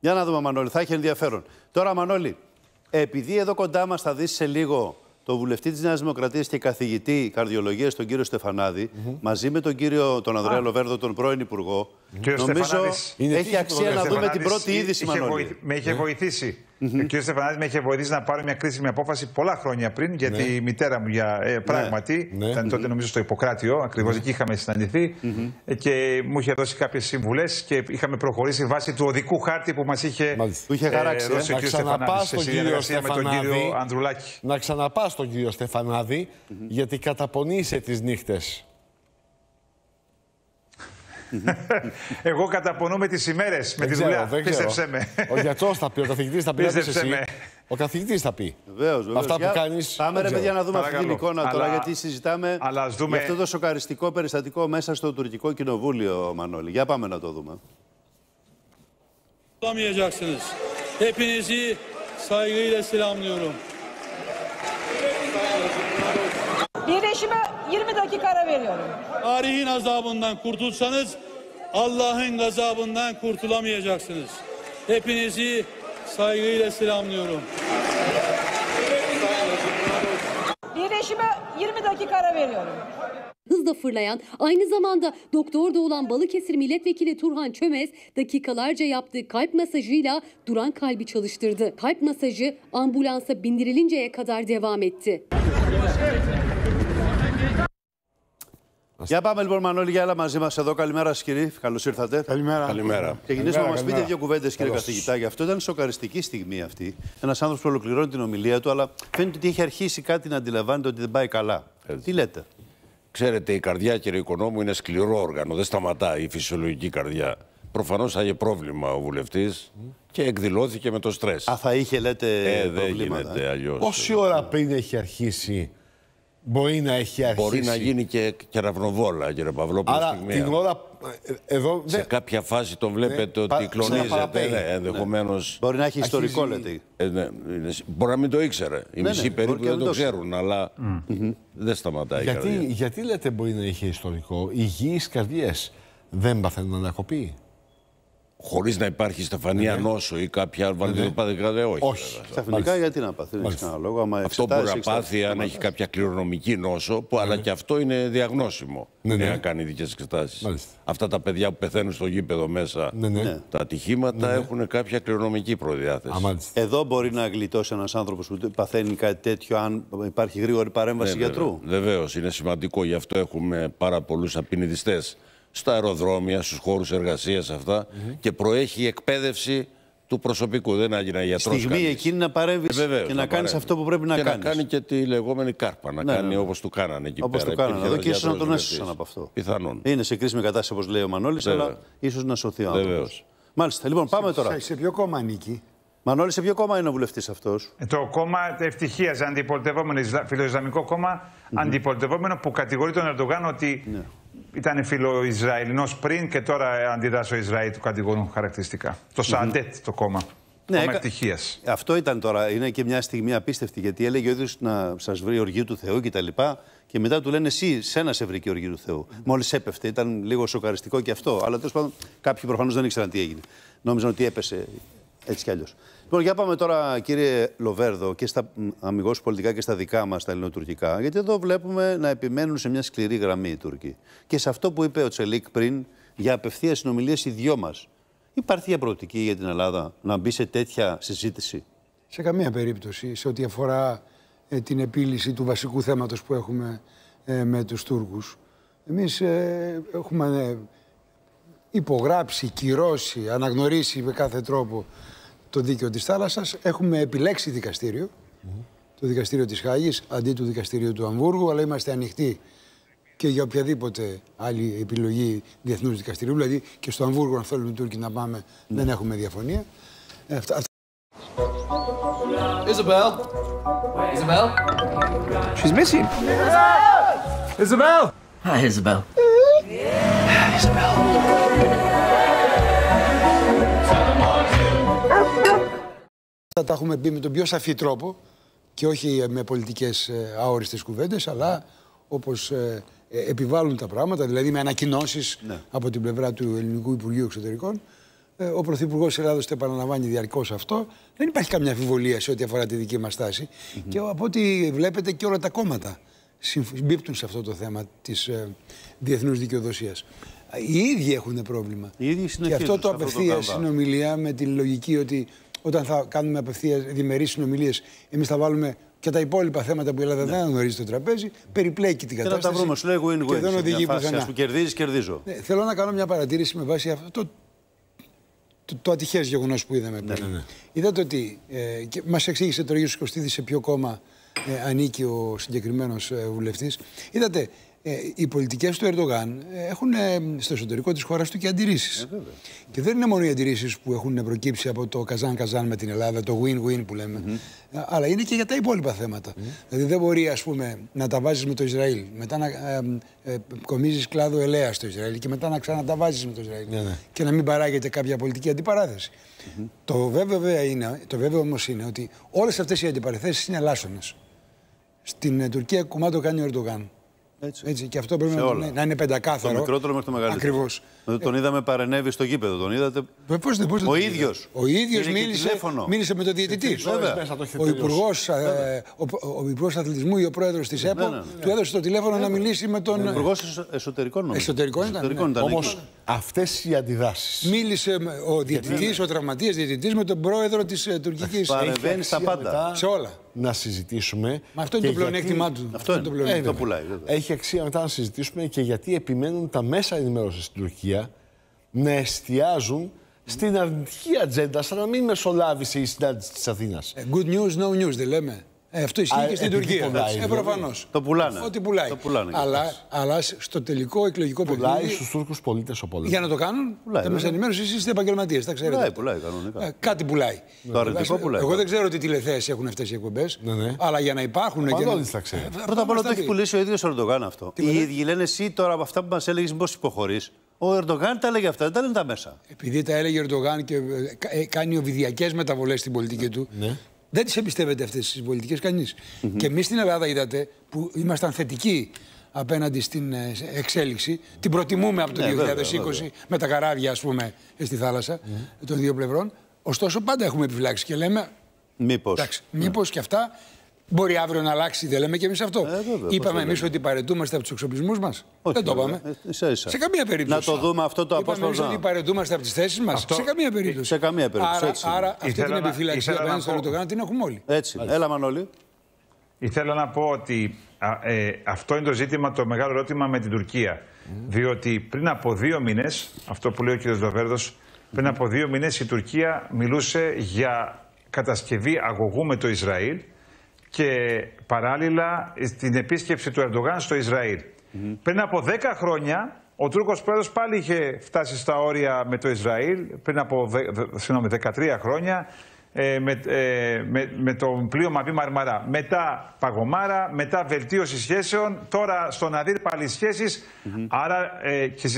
Για να δούμε, Μανώλη, θα έχει ενδιαφέρον. Τώρα, Μανώλη, επειδή εδώ κοντά μας θα δεις σε λίγο το βουλευτή της Νέας Δημοκρατίας και καθηγητή καρδιολογίας, τον κύριο Στεφανάδη, μαζί με τον Ανδρέα Λοβέρδο, τον πρώην Υπουργό, νομίζω έχει αξία να δούμε την πρώτη είδηση, Μανώλη. Με είχε βοηθήσει. Ο κ. Στεφανάδη με είχε βοηθήσει να πάρω μια κρίσιμη απόφαση πολλά χρόνια πριν, γιατί η μητέρα μου πράγματι ήταν τότε νομίζω στο Ιπποκράτιο, ακριβώς εκεί είχαμε συναντηθεί και μου είχε δώσει κάποιες συμβουλές και είχαμε προχωρήσει βάσει του οδικού χάρτη που μας είχε δώσει ο κ. Στεφανάδης σε συνεργασία με τον κύριο Ανδρουλάκη. Να ξαναπάς στον κύριο Στεφανάδη, γιατί καταπονείσαι τις νύχτες. Εγώ καταπονούμε τις ημέρες με τη δουλειά. Πίστεψέ με. Ο γιατρός θα πει, ο καθηγητής θα πει. Ο καθηγητής θα πει. Βεβαίως. Αυτά που κάνεις. Πάμε ρε παιδιά να δούμε αυτή την εικόνα τώρα, γιατί συζητάμε για αυτό το σοκαριστικό περιστατικό μέσα στο τουρκικό κοινοβούλιο, Μανώλη. Για πάμε να το δούμε. Bulamayacaksınız. Hepinizi saygıyla selamlıyorum. Birleşime 20 dakika ara veriyorum. Tarihin azabından kurtulsanız Allah'ın gazabından kurtulamayacaksınız. Hepinizi saygıyla selamlıyorum. Birleşime 20 dakika ara veriyorum. Hızla fırlayan, aynı zamanda doktor da olan Balıkesir Milletvekili Turhan Çömez dakikalarca yaptığı kalp masajıyla duran kalbi çalıştırdı. Kalp masajı ambulansa bindirilinceye kadar devam etti. Για πάμε λοιπόν, Μανώλη, για άλλα μαζί μας εδώ. Καλημέρα σας, κύριε. Καλώς ήρθατε. Καλημέρα. Ξεκινήσουμε να μας πείτε δύο κουβέντες, κύριε καθηγητά. Γι' αυτό ήταν σοκαριστική στιγμή αυτή. Ένας άνθρωπος που ολοκληρώνει την ομιλία του, αλλά φαίνεται ότι έχει αρχίσει κάτι να αντιλαμβάνεται ότι δεν πάει καλά. Τι λέτε? Ξέρετε, η καρδιά, κύριε Οικονόμου, είναι σκληρό όργανο. Δεν σταματάει η φυσιολογική καρδιά. Προφανώς θα είχε πρόβλημα ο βουλευτής και εκδηλώθηκε με το στρες. Θα είχε, λέτε, προβλήματα. Δεν γίνεται αλλιώς. Πόση ώρα πριν έχει αρχίσει? Μπορεί να έχει αρχίσει. Μπορεί να γίνει και κεραυνοβόλα, κύριε Παυλόπουλο. Άρα την ώρα. Εδώ, σε κάποια φάση το βλέπετε ότι κλονίζεται. Ενδεχομένως. Μπορεί να έχει ιστορικό, λέτε. Μπορεί να μην το ήξερε. Οι μισοί περίπου δεν το ξέρουν, αλλά δεν σταματάει η καρδιά. Γιατί λέτε μπορεί να είχε ιστορικό? Υγιείς καρδιές δεν παθαίνουν ανακοπή? Χωρίς να υπάρχει στεφανία νόσο ή κάποια βαλιδοπαθικά, όχι. Ξαφνικά γιατί να πάθει, δεν έχει κανένα λόγο. Αυτό μπορεί να πάθει αν έχει κάποια κληρονομική νόσο, αλλά και αυτό είναι διαγνώσιμο. Να κάνει ειδικές εξετάσεις. Αυτά τα παιδιά που πεθαίνουν στο γήπεδο μέσα, τα ατυχήματα έχουν κάποια κληρονομική προδιάθεση. Εδώ μπορεί να γλιτώσει ένας άνθρωπος που παθαίνει κάτι τέτοιο, αν υπάρχει γρήγορη παρέμβαση γιατρού. Βεβαίως, είναι σημαντικό. Γι' αυτό έχουμε πάρα πολλούς απεινιδιστές στα αεροδρόμια, στους χώρους εργασίας αυτά και προέχει η εκπαίδευση του προσωπικού. Δεν έγινε γιατρός. Στιγμή εκείνη να παρέμβεις και να κάνεις αυτό που πρέπει να κάνεις. Και να κάνει και τη λεγόμενη κάρπα, να κάνει όπως του κάνανε εκεί πέρα. Όπως του κάνανε εδώ και ίσως να τον έσωσαν από αυτό. Πιθανόν. Είναι σε κρίσιμη κατάσταση, όπως λέει ο Μανώλης, αλλά ίσως να σωθεί ο άνθρωπος. Μάλιστα, λοιπόν, πάμε τώρα. Σε ποιο κόμμα ανήκει? Μανώλη, σε ποιο κόμμα είναι ο βουλευτής αυτός? Το κόμμα Ευτυχίας, αντιπολιτευόμενο, φιλοϊσλαμικό κόμμα, αντιπολιτευόμενο, που κατηγορεί τον Ερντογάν ότι ήταν φιλοϊσραηλινός πριν και τώρα αντιδρά στο Ισραήλ, του κατηγορούν χαρακτηριστικά. Το ΣΑΝΤΕΤ το κόμμα. Κόμμα Ευτυχίας. Αυτό ήταν τώρα. Είναι και μια στιγμή απίστευτη, γιατί έλεγε ο ίδιος να σας βρει οργή του Θεού κτλ. Και μετά του λένε εσύ, σένα σε βρήκε η οργή του Θεού. Μόλις έπεφτε, ήταν λίγο σοκαριστικό και αυτό. Αλλά τέλος πάντων, κάποιοι προφανώς δεν ήξεραν τι έγινε. Νόμιζαν ότι έπεσε έτσι κι αλλιώς. Λοιπόν, για πάμε τώρα, κύριε Λοβέρδο, και στα αμιγώς πολιτικά και στα δικά μας, τα ελληνοτουρκικά, γιατί εδώ βλέπουμε να επιμένουν σε μια σκληρή γραμμή οι Τούρκοι. Και σε αυτό που είπε ο Τσελίκ πριν, για απευθείας συνομιλίες οι δυο μας. Υπάρχει μια προοπτική για την Ελλάδα να μπει σε τέτοια συζήτηση? Σε καμία περίπτωση, σε ό,τι αφορά την επίλυση του βασικού θέματος που έχουμε με τους Τούρκους. Εμείς έχουμε υπογράψει, κυρώσει, αναγνωρίσει με κάθε τρόπο το δίκαιο της θάλασσας. Έχουμε επιλέξει δικαστήριο, το δικαστήριο της Χάγης, αντί του δικαστηρίου του Αμβούργου, αλλά είμαστε ανοιχτοί και για οποιαδήποτε άλλη επιλογή διεθνούς δικαστηρίου. Δηλαδή και στο Αμβούργο, αν θέλουν οι Τούρκοι να πάμε, δεν έχουμε διαφωνία. Isabel? Isabel? She's missing. Isabel! Hi, Isabel. Isabel. Θα τα έχουμε πει με τον πιο σαφή τρόπο και όχι με πολιτικές αόριστες κουβέντες, αλλά όπως επιβάλλουν τα πράγματα, δηλαδή με ανακοινώσεις από την πλευρά του Ελληνικού Υπουργείου Εξωτερικών, Ο Πρωθυπουργός της Ελλάδος το επαναλαμβάνει διαρκώς αυτό. Δεν υπάρχει καμιά αμφιβολία σε ό,τι αφορά τη δική μας στάση. Και από ό,τι βλέπετε και όλα τα κόμματα συμπίπτουν σε αυτό το θέμα της διεθνούς δικαιοδοσίας. Οι ίδιοι έχουν πρόβλημα. Και αυτό το απευθεία συνομιλία με τη λογική ότι όταν θα κάνουμε απευθεία διμερείς συνομιλίες, εμείς θα βάλουμε και τα υπόλοιπα θέματα που η Ελλάδα δεν γνωρίζει στο τραπέζι, περιπλέκει την κατάσταση. Και να τα βρούμε, σου λέει win-win. Και δεν οδηγεί πουθενά. Που κερδίζεις, κερδίζω. Θέλω να κάνω μια παρατήρηση με βάση αυτό το ατυχές γεγονός που είδαμε πριν. Είδατε ότι μας εξήγησε τώρα ο Γιώργος Κωστίδης σε ποιο κόμμα ανήκει ο συγκεκριμένος βουλευτής. Είδατε, οι πολιτικές του Ερντογάν έχουν στο εσωτερικό της χώρας του και αντιρρήσεις. Και δεν είναι μόνο οι αντιρρήσεις που έχουν προκύψει από το καζάν-καζάν με την Ελλάδα, το win-win που λέμε, αλλά είναι και για τα υπόλοιπα θέματα. Δηλαδή δεν μπορεί, ας πούμε, να τα βάζεις με το Ισραήλ, μετά να κομίζεις κλάδο ελαία στο Ισραήλ και μετά να ξαναταβάζεις με το Ισραήλ και να μην παράγεται κάποια πολιτική αντιπαράθεση. Το βέβαιο όμως είναι ότι όλες αυτές οι αντιπαραθέσεις είναι ελάσσονες. Στην Τουρκία κουμάντο κάνει ο Ερντογάν. Έτσι, και αυτό πρέπει να είναι πεντακάθαρο. Το μικρότερο μέχρι το μεγαλύτερο. Ακριβώς. Τον είδαμε παρενέβη στο γήπεδο, τον είδατε. Ο ίδιος. Ο ίδιος μίλησε με τον διαιτητή. Ο Υπουργός Αθλητισμού ή ο πρόεδρος της ΕΠΟ του έδωσε το τηλέφωνο να μιλήσει με τον. Υπουργός Εσωτερικών. Εσωτερικών ήταν. Όμως αυτές οι αντιδράσεις. Μίλησε ο διαιτητής, ο τραυματίας διαιτητής με τον πρόεδρο της τουρκικής. Παρεμβαίνει στα πάντα. Σε όλα. Να συζητήσουμε. Αυτό είναι το πλεονέκτημα του. Αυτό είναι το πουλάει. Έχει αξία μετά να συζητήσουμε και γιατί επιμένουν τα μέσα ενημέρωσης στην Τουρκία να εστιάζουν στην αρνητική ατζέντα, σαν να μην μεσολάβησε η συνάντηση της Αθήνας. Good news, no news, δεν λέμε. Αυτό ισχύει και στην Τουρκία. Προφανώς. Το πουλάνε. Ό,τι πουλάει. Αλλά στο τελικό εκλογικό παιχνίδι. Πουλάει στους Τούρκους πολίτες ο πόλεμος. Για να το κάνουν, τα μέσα ενημέρωση, εσείς είστε επαγγελματίες, τα ξέρετε. Πουλάει κανονικά. Κάτι πουλάει. Το αρνητικό πουλάει. Εγώ δεν ξέρω τι τηλεθέσεις έχουν αυτές οι εκπομπές. Αλλά για να υπάρχουν. Πρώτα απ' όλα το έχει πουλήσει ο ίδιος ο Ερντογάν αυτό. Οι ίδιοι λένε εσύ τώρα από αυτά που μας έλεγες πώς υποχωρείς. Ο Ερντογάν τα έλεγε αυτά, δεν τα λένε τα μέσα. Επειδή τα έλεγε ο Ερντογάν και κάνει οβιδιακές μεταβολές στην πολιτική του. Δεν τις εμπιστεύεται αυτές τις πολιτικές κανείς. Και εμείς στην Ελλάδα, είδατε, που ήμασταν θετικοί απέναντι στην εξέλιξη, την προτιμούμε από το 2020 με τα καράβια, ας πούμε, στη θάλασσα των δύο πλευρών. Ωστόσο, πάντα έχουμε επιφυλάξει και λέμε. Μήπως και αυτά. Μπορεί αύριο να αλλάξει, δεν λέμε και εμείς αυτό. Είπαμε εμείς ότι παρετούμαστε από τους εξοπλισμούς μας. Δεν το είπαμε. Σε καμία περίπτωση. Να το δούμε αυτό το απόσπασμα. Είπαμε ότι παρετούμαστε από τις θέσεις μας. Σε καμία περίπτωση. Σε καμία περίπτωση. Άρα αυτή την επιφύλαξη απέναντι στον Ερντογάν την έχουμε όλοι. Έτσι. Έλα, Μανώλη. Ήθελα να πω ότι αυτό είναι το ζήτημα, το μεγάλο ερώτημα με την Τουρκία. Διότι πριν από 2 μήνες, αυτό που λέει ο κ. Λοβέρδος, πριν από 2 μήνες η Τουρκία μιλούσε για κατασκευή αγωγού με το Ισραήλ. Και παράλληλα στην επίσκεψη του Ερντογάν στο Ισραήλ. Πριν από 10 χρόνια ο Τούρκος πρόεδρος πάλι είχε φτάσει στα όρια με το Ισραήλ, πριν από 13 χρόνια, με το πλοίο Μαβί Μαρμαρά. Μετά Παγωμάρα, μετά βελτίωση σχέσεων, τώρα στο Ναδύρ πάλι σχέσεις. Άρα και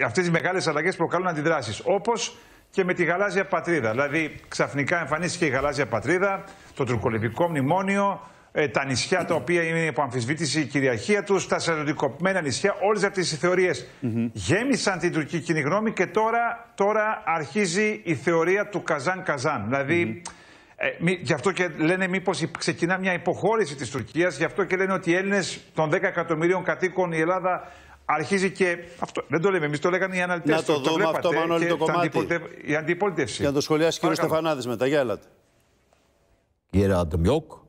αυτές οι μεγάλες αλλαγές προκαλούν αντιδράσεις. Όπως και με τη γαλάζια πατρίδα. Δηλαδή, ξαφνικά εμφανίστηκε η γαλάζια πατρίδα, το τουρκολιβικό μνημόνιο, τα νησιά τα οποία είναι υπό αμφισβήτηση η κυριαρχία τους, τα σαρδικοπημένα νησιά, όλες αυτές οι θεωρίες γέμισαν την τουρκική κοινή γνώμη και τώρα αρχίζει η θεωρία του καζάν-καζάν. Δηλαδή, γι' αυτό και λένε μήπως ξεκινά μια υποχώρηση της Τουρκίας, γι' αυτό και λένε ότι οι Έλληνες των 10 εκατομμυρίων κατοίκων, η Ελλάδα. Αρχίζει και. Αυτό δεν το λέμε εμείς, το λέγανε οι αναλυτές. Να το δούμε αυτό, Μανώλη, το κομμάτι. Η αντιπολίτευση. Και να το σχολιάσει ο κ. Στεφανάδης μετά. Για έλατε. Geri adım yok.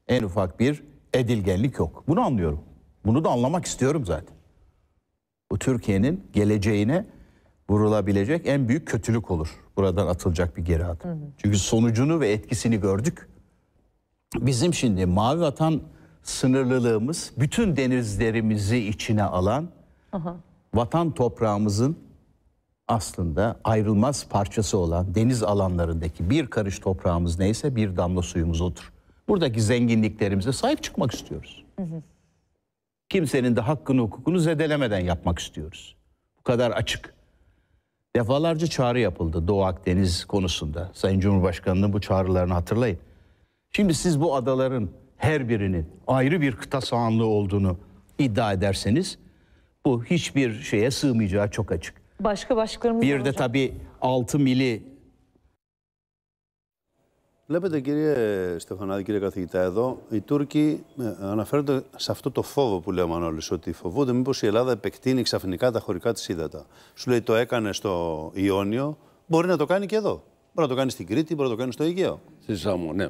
En ufak bir edilgenlik yok. Bunu anlıyorum. Bunu da anlamak istiyorum zaten. Bu Türkiye'nin geleceğine vurulabilecek en büyük kötülük olur. Buradan atılacak bir geri adım. Çünkü sonucunu ve etkisini gördük. Bizim şimdi Mavi Vatan sınırlılığımız bütün denizlerimizi içine alan vatan toprağımızın aslında ayrılmaz parçası olan deniz alanlarındaki bir karış toprağımız neyse bir damla suyumuz odur. Buradaki zenginliklerimize sahip çıkmak istiyoruz. Kimsenin de hakkını hukukunu zedelemeden yapmak istiyoruz. Bu kadar açık. Defalarca çağrı yapıldı Doğu Akdeniz konusunda. Sayın Cumhurbaşkanı'nın bu çağrılarını hatırlayın. Şimdi siz bu adaların her birinin ayrı bir kıta sahanlığı olduğunu iddia ederseniz bu hiçbir şeye sığmayacağı çok açık. Başka başlıklarımız bir de tabii 6 mili. Βλέπετε, κύριε Στεφανάδη, κύριε καθηγητά, εδώ οι Τούρκοι αναφέρονται σε αυτό το φόβο που λέει ο Μανώλης, ότι φοβούνται μήπως η Ελλάδα επεκτείνει ξαφνικά τα χωρικά της ύδατα. Σου λέει το έκανε στο Ιόνιο, μπορεί να το κάνει και εδώ. Μπορεί να το κάνει στην Κρήτη, μπορεί να το κάνει στο Αιγαίο. Στη Σάμο, ναι.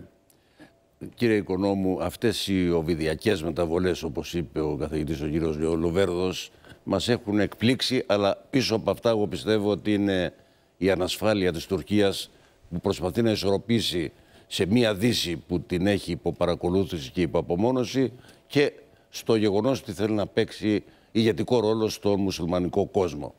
Κύριε Οικονόμου, αυτές οι οβιδιακές μεταβολές, όπως είπε ο καθηγητής ο κύριος Λοβέρδος, μας έχουν εκπλήξει, αλλά πίσω από αυτά εγώ πιστεύω ότι είναι η ανασφάλεια της Τουρκίας που προσπαθεί να ισορροπήσει σε μία Δύση που την έχει υπό παρακολούθηση και υπό απομόνωση και στο γεγονός ότι θέλει να παίξει ηγετικό ρόλο στον μουσουλμανικό κόσμο.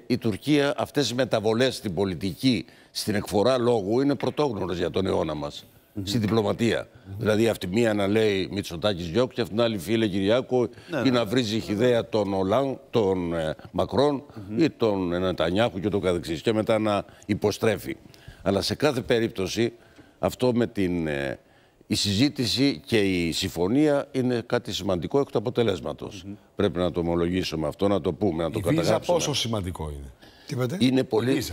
Η Τουρκία αυτές οι μεταβολές στην πολιτική, στην εκφορά λόγου είναι πρωτόγνωρες για τον αιώνα μας. Στη διπλωματία. Δηλαδή, αυτή μία να λέει Μητσοτάκης Γιώκ και αυτήν άλλη φίλε Κυριάκο ή να βρίζει χυδαία τον Ολάν, τον Μακρόν ή τον Νετανιάχου και το καθεξής. Και μετά να υποστρέφει. Αλλά σε κάθε περίπτωση αυτό με η συζήτηση και η συμφωνία είναι κάτι σημαντικό εκ του αποτελέσματος. Πρέπει να το ομολογήσουμε αυτό, να το πούμε, να το καταγράψουμε. Η Βίζα πόσο σημαντικό είναι? Τι είπατε? Είναι πολύ.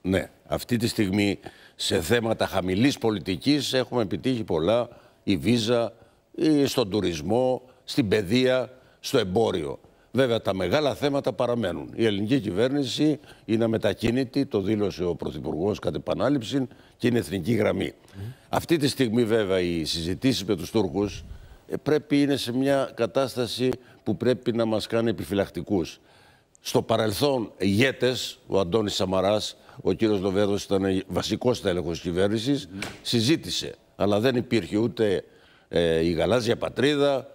Ναι. Αυτή τη στιγμή σε θέματα χαμηλής πολιτικής έχουμε επιτύχει πολλά. Η Βίζα, στον τουρισμό, στην παιδεία, στο εμπόριο. Βέβαια τα μεγάλα θέματα παραμένουν. Η ελληνική κυβέρνηση είναι αμετακίνητη, το δήλωσε ο Πρωθυπουργός κατ' επανάληψη και είναι εθνική γραμμή. Αυτή τη στιγμή βέβαια οι συζητήσεις με τους Τούρκους είναι σε μια κατάσταση που πρέπει να μας κάνει επιφυλακτικούς. Στο παρελθόν ηγέτες, ο Αντώνης Σαμαράς, ο κύριος Λοβέρδος ήταν βασικός τέλεχος της κυβέρνησης, συζήτησε. Αλλά δεν υπήρχε ούτε η γαλάζια πατρίδα,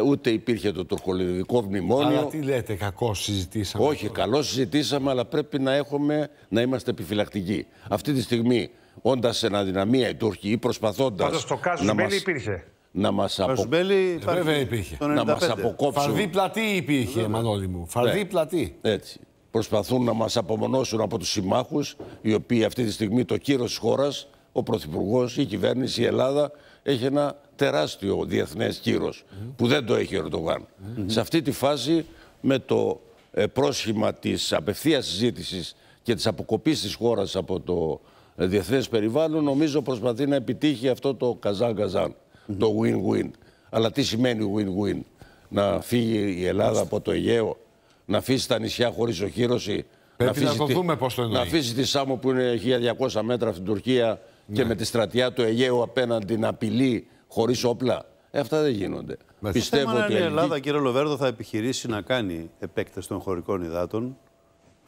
ούτε υπήρχε το τουρκολιβικό μνημόνιο. Αλλά τι λέτε, κακώς συζητήσαμε? Όχι, καλώς συζητήσαμε, αλλά πρέπει να είμαστε επιφυλακτικοί. Αυτή τη στιγμή, όντας σε αδυναμία οι Τούρκοι ή προσπαθώντας. Πάντως το κάσου Μπέλη υπήρχε. Να μας αποκόψουν. Φαρδί πλατή υπήρχε, Μανώλη μου. Φαρδί πλατή. Έτσι. Προσπαθούν να μας απομονώσουν από τους συμμάχους, οι οποίοι αυτή τη στιγμή το κύρος της χώρας, ο Πρωθυπουργός, η κυβέρνηση, η Ελλάδα, έχει ένα τεράστιο διεθνές κύρος, που δεν το έχει ο Ερντογάν. Σε αυτή τη φάση, με το πρόσχημα της απευθείας συζήτησης και της αποκοπής της χώρας από το διεθνές περιβάλλον, νομίζω προσπαθεί να επιτύχει αυτό το καζάν-καζάν, το win-win. Αλλά τι σημαίνει win-win? Να φύγει η Ελλάδα από το Αιγαίο, να αφήσει τα νησιά χωρίς οχύρωση, να αφήσει τη Σάμο που είναι 1200 μέτρα από την Τουρκία και με τη στρατιά του Αιγαίου απέναντι να απειλεί χωρίς όπλα. Αυτά δεν γίνονται. Πιστεύω ότι η Ελλάδα, κύριε Λοβέρδο, θα επιχειρήσει να κάνει επέκταση των χωρικών υδάτων.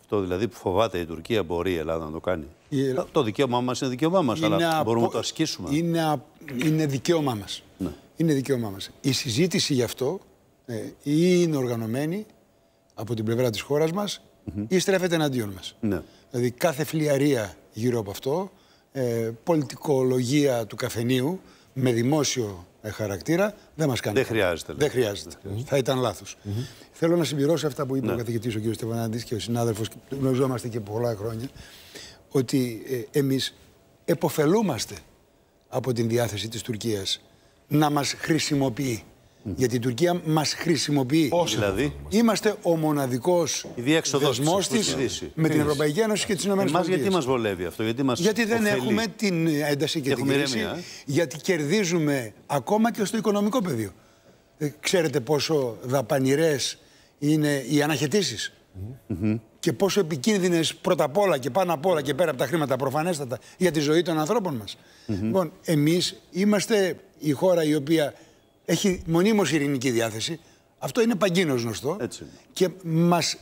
Αυτό δηλαδή που φοβάται η Τουρκία, μπορεί η Ελλάδα να το κάνει. Το δικαίωμά μας είναι δικαίωμά μας, αλλά μπορούμε να το ασκήσουμε. Είναι δικαίωμά μας. Ναι. Είναι δικαίωμά μας. Η συζήτηση γι' αυτό ή είναι οργανωμένη από την πλευρά της χώρας μας ή στρέφεται εναντίον μας. Ναι. Δηλαδή κάθε φλιαρία γύρω από αυτό, πολιτικολογία του καφενείου με δημόσιο χαρακτήρα δεν μας κάνει. Δεν χρειάζεται. Δεν χρειάζεται. Θα ήταν λάθος. Θέλω να συμπληρώσω αυτά που είπε ο καθηγητής ο κ. Στεφανάδης και ο συνάδελφος, γνωριζόμαστε και πολλά χρόνια, ότι εμείς επωφελούμαστε από την διάθεση της Τουρκίας να μας χρησιμοποιεί. Γιατί η Τουρκία μας χρησιμοποιεί. Πώς δηλαδή? Είμαστε ο μοναδικός δεσμός της με την Ευρωπαϊκή Ένωση και τις ΗΠΑ. Γιατί μας βολεύει αυτό? Γιατί δεν έχουμε την ένταση και την κρίση. Γιατί κερδίζουμε ακόμα και στο οικονομικό πεδίο. Ξέρετε πόσο δαπανηρές είναι οι αναχαιτήσεις. Και πόσο επικίνδυνες πρώτα απ' όλα και πάνω απ' όλα και πέρα από τα χρήματα προφανέστατα για τη ζωή των ανθρώπων μας. Λοιπόν, εμείς είμαστε η χώρα η οποία έχει μονίμως ειρηνική διάθεση. Αυτό είναι παγκίνως γνωστό. Και μας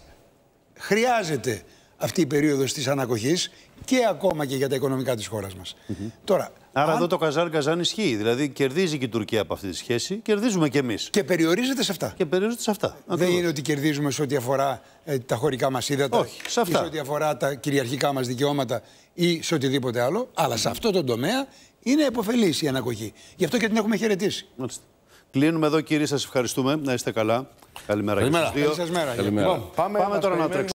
χρειάζεται αυτή η περίοδος της ανακοχής και ακόμα και για τα οικονομικά της χώρας μας. Τώρα, άρα εδώ το καζάν-καζάν ισχύει. Δηλαδή κερδίζει και η Τουρκία από αυτή τη σχέση, κερδίζουμε κι εμείς. Και περιορίζεται σε αυτά. Και περιορίζεται σε αυτά. Δεν είναι ότι κερδίζουμε σε ό,τι αφορά τα χωρικά μας ύδατα. Όχι, σε αυτά. Ή σε ό,τι αφορά τα κυριαρχικά μας δικαιώματα ή σε οτιδήποτε άλλο. Αλλά σε αυτό το τομέα είναι επωφελής η ανακοχή. Γι' αυτό και την έχουμε χαιρετήσει. Μάλιστα. Κλείνουμε εδώ, κύριοι. Σας ευχαριστούμε. Να είστε καλά. Καλημέρα. Καλημέρα. Καλή σας μέρα. Πάμε τώρα να τρέξουμε.